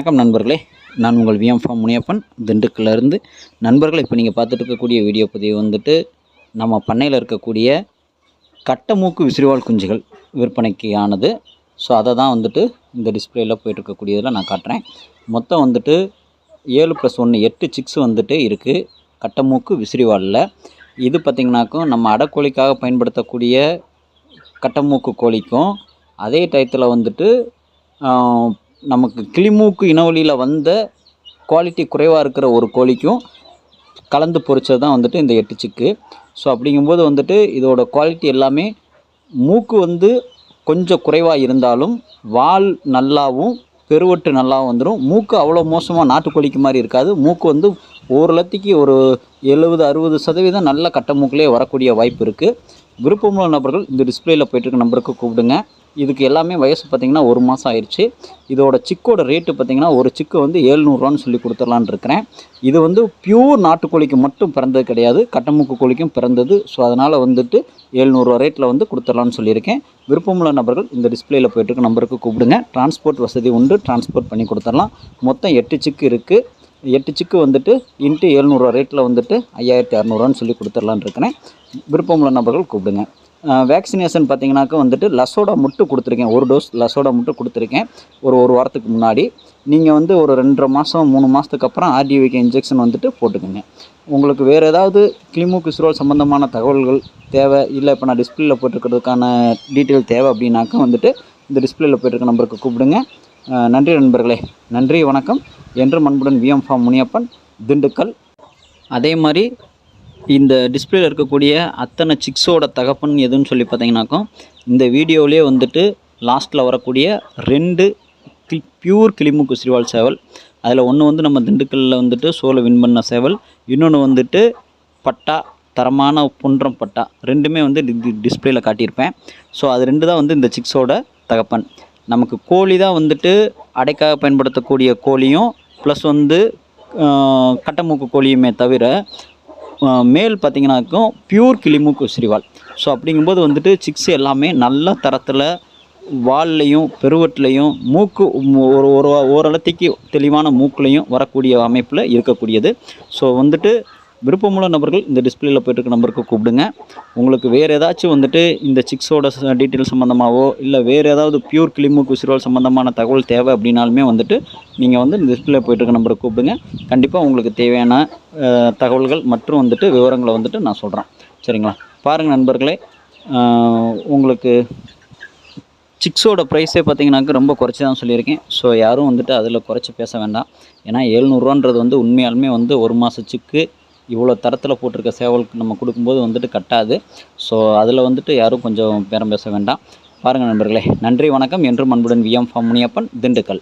வணக்கம் நண்பர்களே, நான் உங்கள் விஎம் ஃபார்ம் முனியப்பன் திண்டுக்கல்லிருந்து. நண்பர்களே, இப்போ நீங்கள் பார்த்துட்டு இருக்கக்கூடிய வீடியோ பதிவு வந்துட்டு நம்ம பண்ணையில் இருக்கக்கூடிய கட்டமூக்கு விசிறிவால் குஞ்சுகள் விற்பனைக்கு ஆனது. ஸோ அதை தான் வந்துட்டு இந்த டிஸ்பிளேயில் போயிட்டுருக்கக்கூடியதில் நான் காட்டுறேன். மொத்தம் வந்துட்டு 7+1 8 சிக்ஸ் வந்துட்டு இருக்குது கட்டமூக்கு விசிறிவாலில். இது பார்த்திங்கனாக்கும் நம்ம அடக்கோழிக்காக பயன்படுத்தக்கூடிய கட்டமூக்கு கோழிக்கும் அதே டயத்தில் வந்துட்டு நமக்கு கிளிமூக்கு இனவழியில் வந்த குவாலிட்டி குறைவாக இருக்கிற ஒரு கோழிக்கும் கலந்து பொரிச்சது தான் வந்துட்டு இந்த 8 சிக்கு. ஸோ அப்படிங்கும்போது வந்துட்டு இதோட குவாலிட்டி எல்லாமே மூக்கு வந்து கொஞ்சம் குறைவாக இருந்தாலும் வால் நல்லாவும் பெருவட்டு நல்லாவும் வந்துடும். மூக்கு அவ்வளோ மோசமாக நாட்டுக்கோழிக்கு மாதிரி இருக்காது. மூக்கு வந்து ஓரளத்துக்கு ஒரு 70-60% நல்ல கட்ட மூக்கிலே வரக்கூடிய வாய்ப்பு இருக்குது. விருப்பமுள்ள நபர்கள் இந்த டிஸ்பிளேயில் போய்ட்டுருக்க நம்பருக்கு கூப்பிடுங்க. இதுக்கு எல்லாமே வயசு பார்த்திங்கன்னா 1 மாதம் ஆயிடுச்சு. இதோட சிக்கோட ரேட்டு பார்த்திங்கன்னா ஒரு சிக்கு வந்து 700 சொல்லி கொடுத்துடலான்னு இருக்கிறேன். இது வந்து பியூர் நாட்டுக்கோழிக்கு மட்டும் பிறந்தது கிடையாது, கட்டமூக்கு கோழிக்கும் பிறந்தது. ஸோ அதனால் வந்துட்டு 700 ரேட்டில் வந்து கொடுத்துடலான்னு சொல்லியிருக்கேன். விருப்பமுள்ள நபர்கள் இந்த டிஸ்பிளேயில் போய்ட்டுருக்க நம்பருக்கு கூப்பிடுங்க. டிரான்ஸ்போர்ட் வசதி உண்டு, டிரான்ஸ்போர்ட் பண்ணி கொடுத்துடலாம். மொத்தம் 8 சிக்கு இருக்குது. 8 சிக்கு வந்துட்டு இன்ட்டு 700 ரேட்டில் வந்துட்டு 5600 சொல்லி கொடுத்துடலான்னு இருக்கிறேன். விருப்பமுள்ள நபர்கள் கூப்பிடுங்க. வேக்சினேஷன் பார்த்திங்கனாக்கா வந்துட்டு லசோடா மட்டும் கொடுத்துருக்கேன். 1 டோஸ் லசோடா மட்டும் கொடுத்துருக்கேன் ஒரு வாரத்துக்கு முன்னாடி. நீங்கள் வந்து ஒரு 2.5 மாதம் 3 மாதத்துக்கு அப்புறம் ஆர்டிவிக்கு இன்ஜெக்ஷன் வந்துட்டு போட்டுக்கோங்க. உங்களுக்கு வேறு ஏதாவது கிளிமூக்கு விசிறிவால் சம்மந்தமான தகவல்கள் தேவை, இல்லை இப்போ நான் டிஸ்பிளேயில் போட்டிருக்கிறதுக்கான டீட்டெயில் தேவை அப்படின்னாக்கா வந்துட்டு இந்த டிஸ்பிளேயில் போய்ட்டுருக்க நம்பருக்கு கூப்பிடுங்க. நன்றி நண்பர்களே, நன்றி வணக்கம். என்றும் அன்புடன் விஎம் ஃபார்ம் முனியப்பன், திண்டுக்கல். அதே மாதிரி இந்த டிஸ்பிளேயில் இருக்கக்கூடிய அத்தனை சிக்ஸோட தகப்பன் எதுன்னு சொல்லி பார்த்தீங்கன்னாக்கும் இந்த வீடியோவிலே வந்துட்டு லாஸ்ட்டில் வரக்கூடிய 2 பியூர் கிளிமூக்கு விசிறிவால் சேவல். அதில் ஒன்று வந்து நம்ம திண்டுக்கல்லில் வந்துட்டு சோலை வின் பண்ண சேவல், இன்னொன்று வந்துட்டு பட்டா தரமான புன்றம் பட்டா. ரெண்டுமே வந்து டிஸ்பிளேயில் காட்டியிருப்பேன். ஸோ அது 2 தான் வந்து இந்த சிக்ஸோட தகப்பன். நமக்கு கோழி தான் வந்துட்டு அடைக்காக பயன்படுத்தக்கூடிய கோழியும் ப்ளஸ் வந்து கட்டமூக்கு கோழியுமே தவிர மேல் பார்த்திங்கனாக்கும் பியூர் கிளிமூக்கு விசிறிவால். ஸோ அப்படிங்கும்போது வந்துட்டு சிக்ஸ் எல்லாமே நல்ல தரத்தில் வால்லையும் பெருவட்டிலையும் மூக்கு ஓரளத்துக்கு தெளிவான மூக்குலையும் வரக்கூடிய அமைப்பில் இருக்கக்கூடியது. ஸோ வந்துட்டு விருப்பமுள்ள நபர்கள் இந்த டிஸ்பிளேயில் போய்ட்டுருக்க நம்பருக்கு கூப்பிடுங்க. உங்களுக்கு வேறு ஏதாச்சும் வந்துட்டு இந்த சிக்ஸோட டீட்டெயில் சம்மந்தமாகவோ இல்லை வேறு ஏதாவது பியூர் கிளிமூக்கு விசிறிவால் சம்மந்தமான தகவல் தேவை அப்படின்னாலுமே வந்துட்டு நீங்கள் வந்து இந்த டிஸ்பிளே போய்ட்டுருக்க நம்பருக்கு கூப்பிடுங்க. கண்டிப்பாக உங்களுக்கு தேவையான தகவல்கள் மற்றும் வந்துட்டு விவரங்களை வந்துட்டு நான் சொல்கிறேன். சரிங்களா? பாருங்கள் நண்பர்களே, உங்களுக்கு சிக்ஸோட ப்ரைஸே பார்த்திங்கனாக்க ரொம்ப குறைச்சி தான் சொல்லியிருக்கேன். ஸோ யாரும் வந்துட்டு அதில் குறைச்சி பேச வேண்டாம். ஏன்னா 700 வந்து உண்மையாலுமே வந்து 1 மாத சிக்கு இவ்வளோ தரத்தில் போட்டிருக்க சேவலுக்கு நம்ம கொடுக்கும்போது வந்துட்டு கட்டாது. ஸோ அதில் வந்துட்டு யாரும் கொஞ்சம் பேரம் பேச வேண்டாம். பாருங்கள் நண்பர்களே, நன்றி வணக்கம். என்றும் அன்புடன் விஎம் ஃபார்ம் முனியப்பன், திண்டுக்கல்.